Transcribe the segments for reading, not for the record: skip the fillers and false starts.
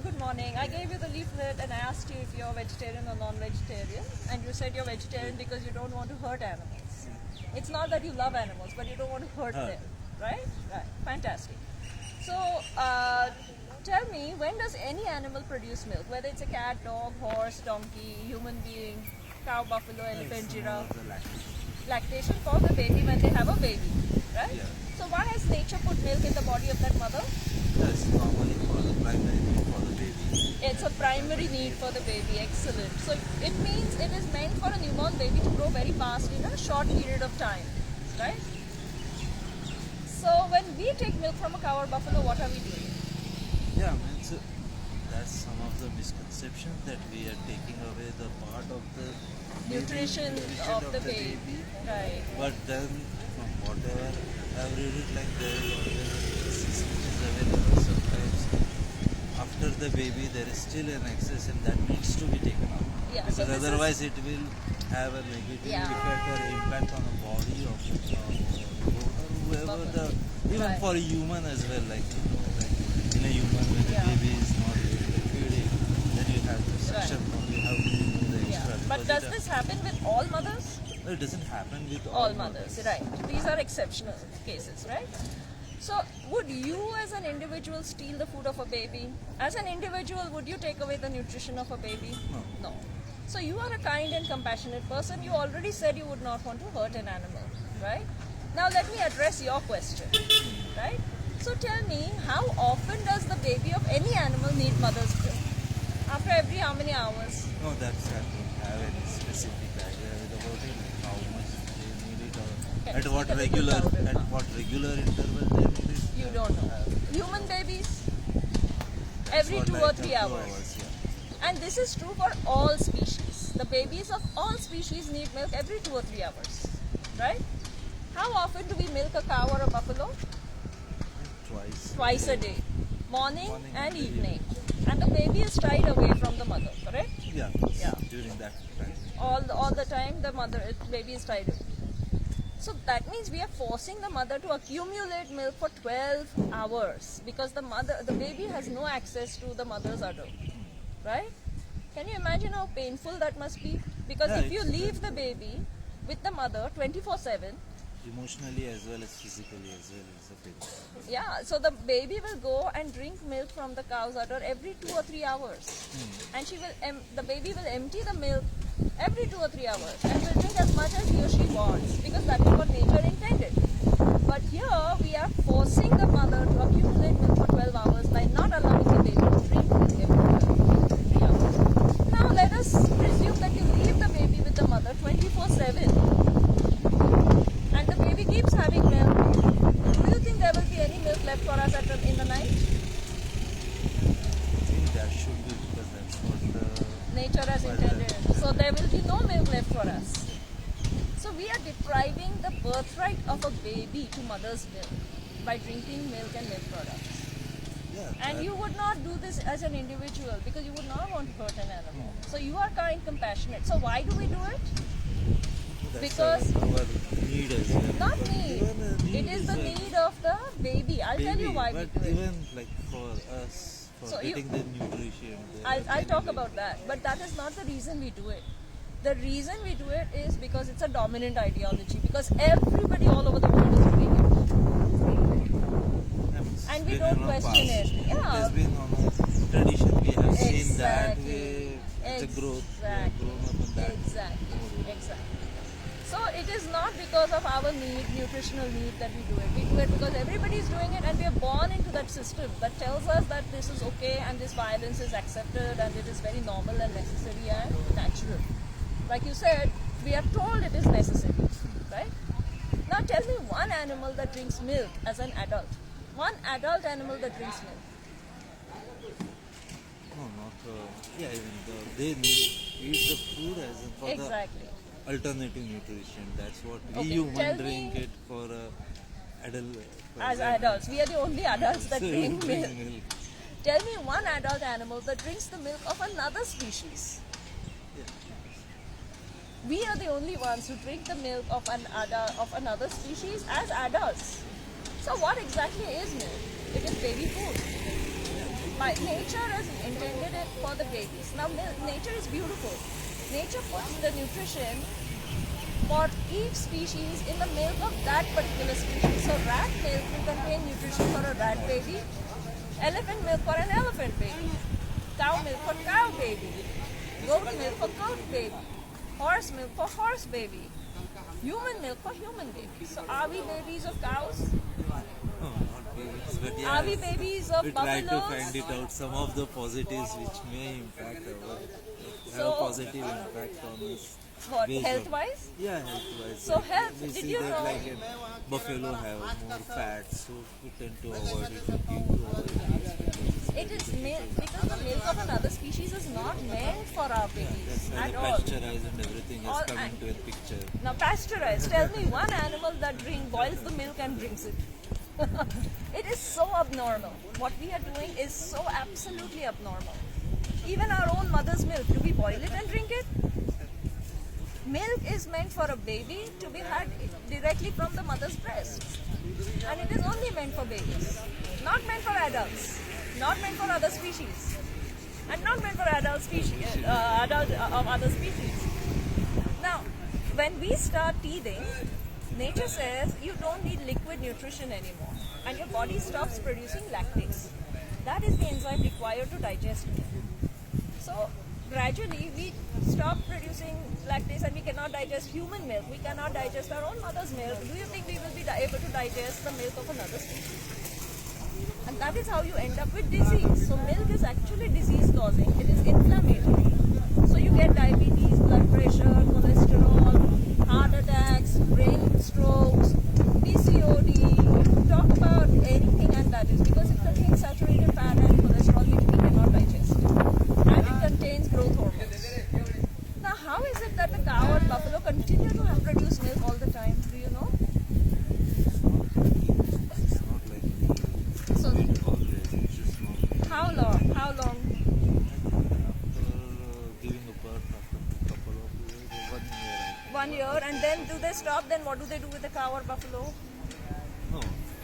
good morning. I gave you the leaflet and I asked you if you're vegetarian or non-vegetarian, and you said you're vegetarian because you don't want to hurt animals. It's not that you love animals, but you don't want to hurt them, right? Right. Fantastic. So, tell me, when does any animal produce milk? Whether it's a cat, dog, horse, donkey, human being, cow, buffalo, elephant, giraffe. Lactation for the baby when they have a baby, right? Yeah. So why has nature put milk in the body of that mother? That's normally for the primary need for the baby. It's a primary need for the baby. Excellent. So it means it is meant for a newborn baby to grow very fast in a short period of time, right? So when we take milk from a cow or buffalo, what are we doing? Yeah, means that's some of the misconceptions that we are taking away the part of the Nutrition of the baby. Right. But then, from whatever I've read it, like there is always a excess which is available. Sometimes after the baby, there is still an excess, and that needs to be taken out. Yeah, Because so otherwise, it will have a negative effect or impact on the body of whoever the even for a human as well. Like in a human, when the baby is not really feeding, then you have to suction from you have to do the extra. But does this happen with all mothers? No, it doesn't happen with All mothers, right? These are exceptional cases, right? So, would you as an individual steal the food of a baby? As an individual, would you take away the nutrition of a baby? No. No. So, you are a kind and compassionate person. You already said you would not want to hurt an animal, right? Now, let me address your question, right? So, tell me, how often does the baby of any animal need mother's milk? After every how many hours? No, that's I don't have any specific idea about it, like how much they need it or at what regular interval they need it. You don't know. Human babies? Every 2 or 3 hours. Yeah. And this is true for all species. The babies of all species need milk every 2 or 3 hours, right? How often do we milk a cow or a buffalo? Twice a day. Morning and evening. And the baby is tied away from the mother, correct? Yeah. During that time. All the time the baby is tied away. So that means we are forcing the mother to accumulate milk for 12 hours because the baby has no access to the mother's udder, right? Can you imagine how painful that must be? Because if you leave the baby with the mother 24/7, emotionally as well as physically as well as a bit. yeah, so the baby will go and drink milk from the cow's udder every 2 or 3 hours, and the baby will empty the milk every 2 or 3 hours and will drink as much as he or she wants because that is what nature intended. But here we are forcing the mother to accumulate milk for 12 hours by not allowing the baby to drink milk every 3 hours. Now let us presume that you leave the baby with the mother 24/7 and the baby keeps having milk. Do you think there will be any milk left for us in the night? I think that should be because that's what the nature has intended. So there will be no milk left for us. So we are depriving the birthright of a baby to mother's milk by drinking milk and milk products. And you would not do this as an individual because you would not want to hurt an animal. So you are kind, compassionate. So why do we do it? Because our need as well. Not need. It is the need of the baby. I'll tell you why we do it. Even like for us, for getting the nutrition. I'll talk about that. But that is not the reason we do it. The reason we do it is because it's a dominant ideology. Because everybody all over the world is doing it. And we don't question it. Yeah. There's been on a tradition we have seen that it's a growth. We have grown up in that. Exactly. So it is not because of our nutritional need that we do it. We do it because everybody is doing it and we are born into that system that tells us that this is okay and this violence is accepted and it is very normal and necessary and natural. Like you said, we are told it is necessary, right? Now tell me one animal that drinks milk as an adult. One adult animal that drinks milk. No, not. Even they eat the food as in for the alternative nutrition. That's what we human drink it for adult. As adults, we are the only adults that drink milk. Tell me one adult animal that drinks the milk of another species. We are the only ones who drink the milk of another species as adults. So what exactly is milk? It is baby food. nature has intended it for the babies. Now, nature is beautiful. Nature puts the nutrition for each species in the milk of that particular species. So, rat milk will contain nutrition for a rat baby, elephant milk for an elephant baby, cow milk for cow baby, goat milk for goat baby, horse milk for horse baby, human milk for human baby. So, are we babies of cows? No, not babies, but Are we babies of we try to buffaloes? find it out. Some of the positives which may impact have So- a positive impact on us. What, based health on- wise? Yeah, health-wise. So health, we did see you that know- like in buffalo have more fat, so we tend to avoid it. We keep to avoid it. It is milk because the milk of another species is not meant for our babies That's why at the all. pasteurized and everything has All- come into a picture. Now pasteurized, tell me one animal that boils the milk and drinks it. It is so abnormal. What we are doing is so absolutely abnormal. Even our own mother's milk, do we boil it and drink it? Milk is meant for a baby to be had directly from the mother's breast. And it is only meant for babies. Not meant for adults. Not meant for other species. And not meant for adult of other species. Now, when we start teething, nature says you don't need liquid nutrition anymore. And your body stops producing lactase. That is the enzyme required to digest milk. So gradually we stop producing lactase and we cannot digest human milk. We cannot digest our own mother's milk. Do you think we will be able to digest the milk of another species? And that is how you end up with disease. So milk is actually disease causing. It is inflammatory. So you get diabetes, blood pressure, cholesterol, heart attacks, brain strokes, PCOD. Talk about anything and that is because it contains saturated fat and cholesterol which we cannot digest. And it contains growth hormones. Now how is it that the cow or buffalo continue to produce milk all the time? Do you know? It's not like So milk always. It's just not. how long? How long? After giving a birth after a couple of years, 1 year. 1 year, and then do they stop? Then what do they do with the cow or buffalo? No,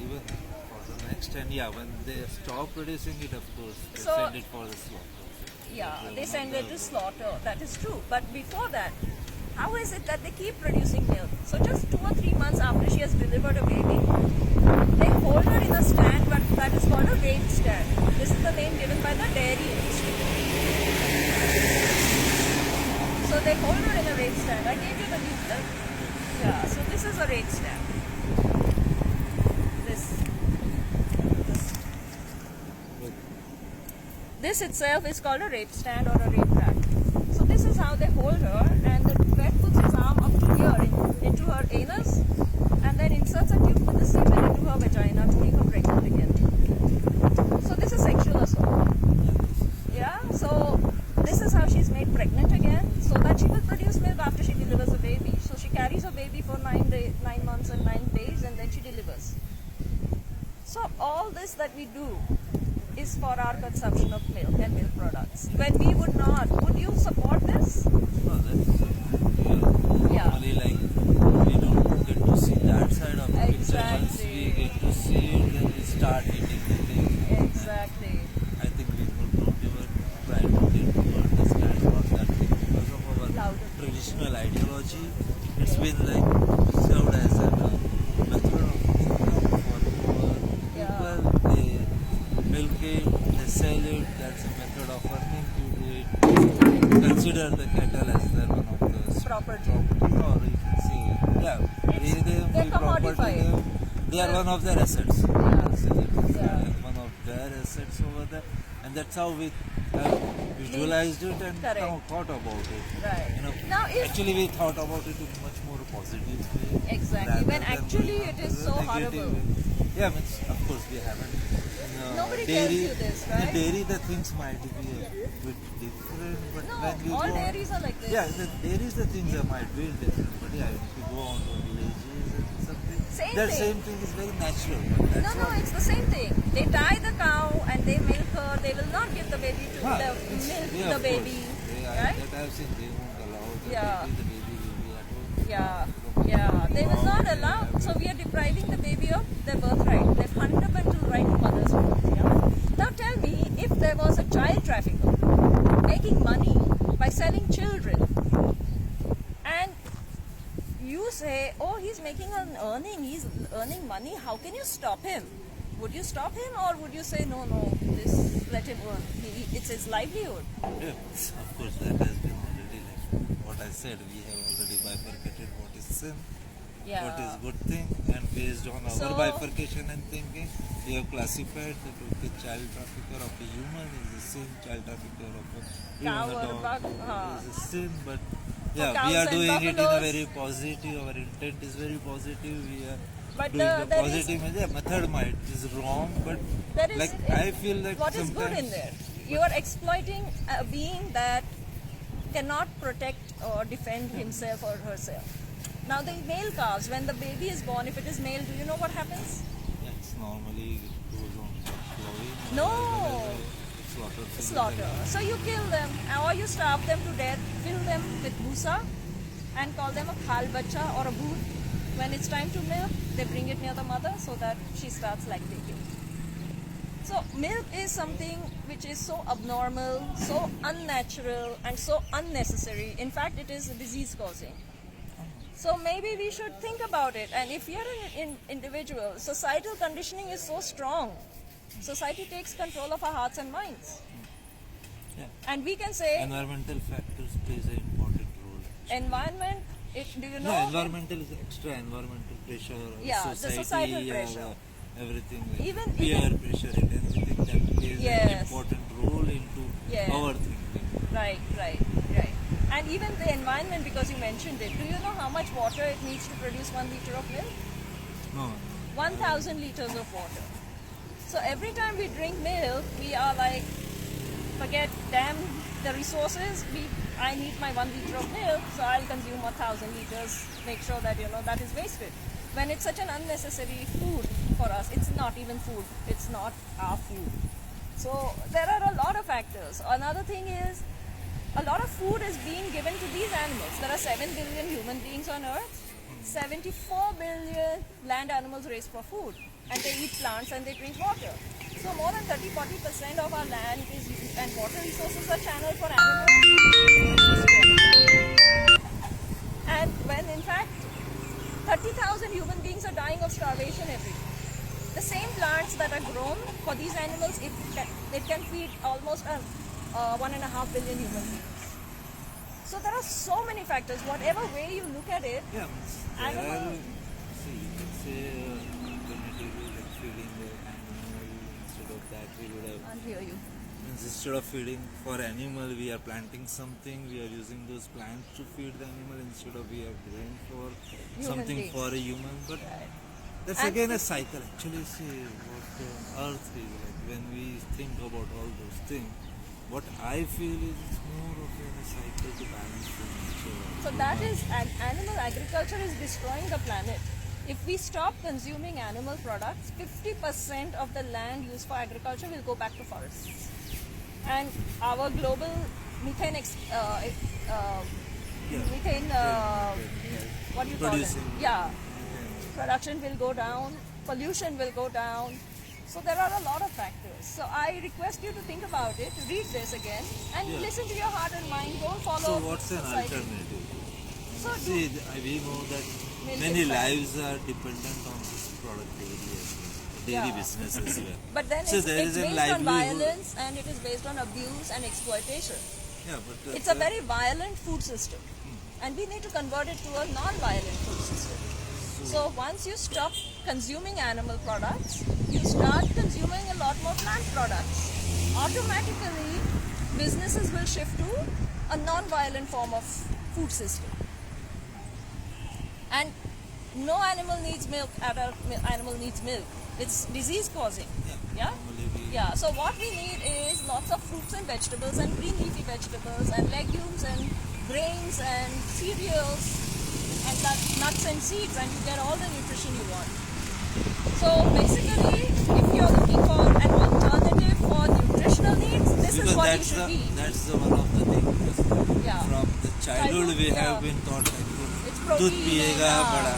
even for the next 10 years, when they stop producing it, of course, they So- send it for the slaughter. Yeah, they send it to slaughter. That is true. But before that, how is it that they keep producing milk? So just 2 or 3 months after she has delivered a baby, they hold her in a stand, but that is called a rape stand. This is the name given by the dairy industry. So they hold her in a rape stand. I gave you the leaflet. Yeah, so this is a rape stand. This itself is called a rape stand or a rape rack. So this is how they hold her, and the vet puts his arm up to here into her anus, and then inserts a tube with the semen into her vagina to make her pregnant again. So this is sexual assault. Yeah. So this is how she's made pregnant again, so that she will produce milk after she delivers a baby. So she carries her baby for 9 months and 9 days, and then she delivers. So all this that we do is for our consumption of milk and milk products. When we would not, would you support this? No, that's Yeah. normally like we don't get to see that side of the picture. Once Exactly. we get to see it, then we start eating the thing. Exactly. I think people don't even try to get to understand what that thing because of our Louder. traditional ideology. It's been like served as a method of income for poor Yeah. people. They milk it, they sell it. That's a method of earning. They consider the cattle as their one of the Property. or you can say, yeah, they're commodified. They are one of their assets. Yeah. Consider it. Yeah. And one of their assets over there, and that's how we have visualized it and Correct. now thought about it. Right. You know, Now if actually we thought about it in much more positive way. Exactly. rather When than actually going it on is to so the negative horrible. way. Yeah, means of course we haven't. Nobody tells dairy, you this, in right? dairy the things might be a bit different, but when we no, all go dairies are like this. yeah, the dairies the things that might be different, but yeah, if you go on to villages and something, Same that thing. same thing is very natural. But that's No, it's the same thing. They tie the cow and they milk her. They will not give the baby to Huh, the it's- milk yeah, the of baby, course. right? That I've seen they won't allow Yeah. the baby will be at home. Yeah. They will not allow. So we are depriving the baby of their birthright, their fundamental right to mother's milk. Yeah. Now tell me, if there was a child trafficker making money by selling children, and you say, oh, he's making an earning, he's earning money, how can you stop him? Would you stop him, or would you say, no, let him earn, it's his livelihood? Yeah, of course, that has been already like what I said. We have already bifurcated what is sin, what is good thing, and based on our bifurcation and thinking, we have classified that okay, child trafficker of a human is a sin, child trafficker of a Cow even a or dog bug, is a sin, but yeah, cows we are and doing it in a buffaloes. very positive. Our intent is very positive. We are But doing the there positive. Yeah, method might is wrong, but there is, like I feel like what is sometimes good in there? You are exploiting a being that cannot protect or defend himself or herself. Now the male calves, when the baby is born, if it is male, do you know what happens? yeah, it's normally goes on slowly. No. Slaughter. So you kill them, or you starve them to death, fill them with bhusa, and call them a khal bacha or a bhoot. When it's time to milk, they bring it near the mother so that she starts lactating. So milk is something which is so abnormal, so unnatural, and so unnecessary. In fact, it is disease causing. So maybe we should think about it. And if you're an individual, societal conditioning is so strong. Society takes control of our hearts and minds. Yeah. And we can say Environmental factors plays an important role. environment, do you know? No, environmental is extra environmental pressure. Yeah, the society, societal pressure. Everything like Even- peer even- pressure and everything that plays an Yes. important role into Yeah. our thinking. Right. And even the environment, because you mentioned it, do you know how much water it needs to produce 1 liter of milk? No. 1,000 liters of water. So every time we drink milk, we are like, forget, damn the resources, I need my 1 liter of milk, so I'll consume 1,000 liters, make sure that, that is wasted. When it's such an unnecessary food for us, it's not even food, it's not our food. So there are a lot of factors. Another thing is, a lot of food is being given to these animals. There are 7 billion human beings on earth, 74 billion land animals raised for food, and they eat plants and they drink water. So more than 30-40% of our land and water resources are channeled for animals. And when in fact 30,000 human beings are dying of starvation every day. The same plants that are grown for these animals, it can feed almost 1.5 billion human beings. So there are so many factors. Whatever way you look at it, Yeah, I don't know. See, you can say alternatively like feeding the animal instead of that we would have. I'll hear you. Instead of feeding for animal, we are planting something. We are using those plants to feed the animal instead of we are growing for something beings. for a human. But Right. that's And again a cycle. Actually, see what the earth is like. When we think about all those things, what I feel is it's more of a cycle to balance the nature. So that is, animal agriculture is destroying the planet. If we stop consuming animal products, 50% of the land used for agriculture will go back to forests. And our global methane, what do you call it? Producing. Yeah, production will go down, pollution will go down. So there are a lot of factors. So I request you to think about it, read this again, and Yeah. listen to your heart and mind. Don't follow. So what's an society. alternative? So See, we know that Milk many is fine. lives are dependent on this product daily as well, dairy Yeah. business as well. But then So it's there is a based on livelihood. violence and it is based on abuse and exploitation. Yeah, but It's a very violent food system. And we need to convert it to a non-violent food system. So once you stop consuming animal products, you start consuming a lot more plant products. Automatically, businesses will shift to a non-violent form of food system. And no animal needs milk, adult animal needs milk. It's disease causing. Yeah? normally we Yeah, so what we need is lots of fruits and vegetables and green leafy vegetables and legumes and grains and cereals and nuts and seeds, and you get all the nutrition you want. So basically, if you're looking for an alternative for nutritional needs, this is because what you that's should eat. that's the one of the things. Because Yeah. from the childhood we Childhood, have yeah. been taught like It's दूध protein पिएगा and, बड़ा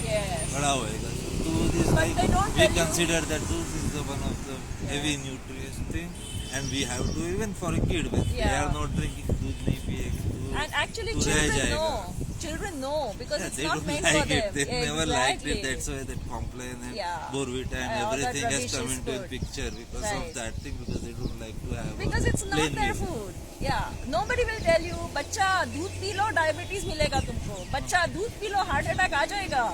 yes. बड़ा होएगा. So दूध is But like they don't we tell you- consider that दूध is the one of the heavy nutritious thing. and we have to, even for a kid, when they Yeah. are not drinking, दूध नहीं पिएगी तो And actually, तो रह children जाएगा. know. Children know because Yeah, it's they not don't made like for them. it. They never liked it. Exactly. That's why they complain and Yeah. Borvita and All that everything has rubbish come is into food. picture because Right. of that thing, because they don't like to have Because it's not plain their milk. food. Yeah. Nobody will tell you, बच्चा दूध P low diabetes मिलेगा तुमको. बच्चा दूध P low heart attack आ जाएगा.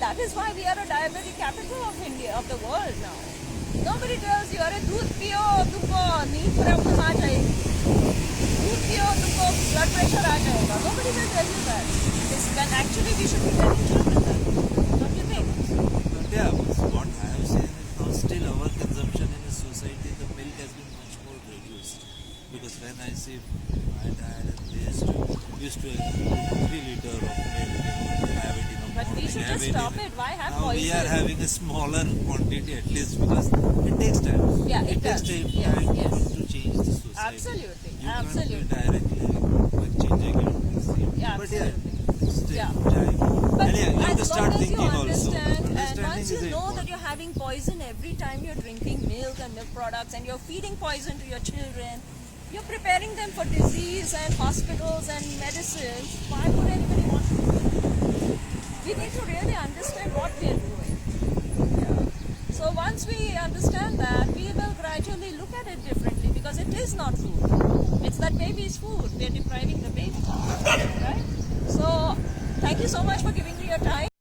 That is why we are a diabetic capital of India, of the world now. Nobody tells you, अरे दूध पियो तुमको नींद प्रॉब्लम आ जाएगी. दूध पियो तुमको blood pressure आ जाएगा. Nobody will tell you that. When actually we should be telling children that. Don't you think? But yeah, what I have seen is now still our consumption in the society, the milk has been much more reduced. Because when I see my dad and they used to have 3 liter of milk, have it in a But we morning, should have just it stop in- it. Why have Now we are poison? having a smaller quantity at least, because it takes time. Yeah, it takes does. time Yes, yes. to change the society. Absolutely, You absolutely. can't be directly like changing it. Yeah, But yeah, absolutely. it's still Yeah. time. But And yeah, you have to as start long as you thinking also. understand, and Understanding once you is know that important. you're having poison every time you're drinking milk and milk products, and you're feeding poison to your children, you're preparing them for disease and hospitals and medicines. Why would anybody want to do it? We need to really understand what we're doing. Yeah. So once we understand that, we will gradually look at it differently, because it is not food. It's that baby's food. We're depriving the baby. Right? So thank you so much for giving me your time.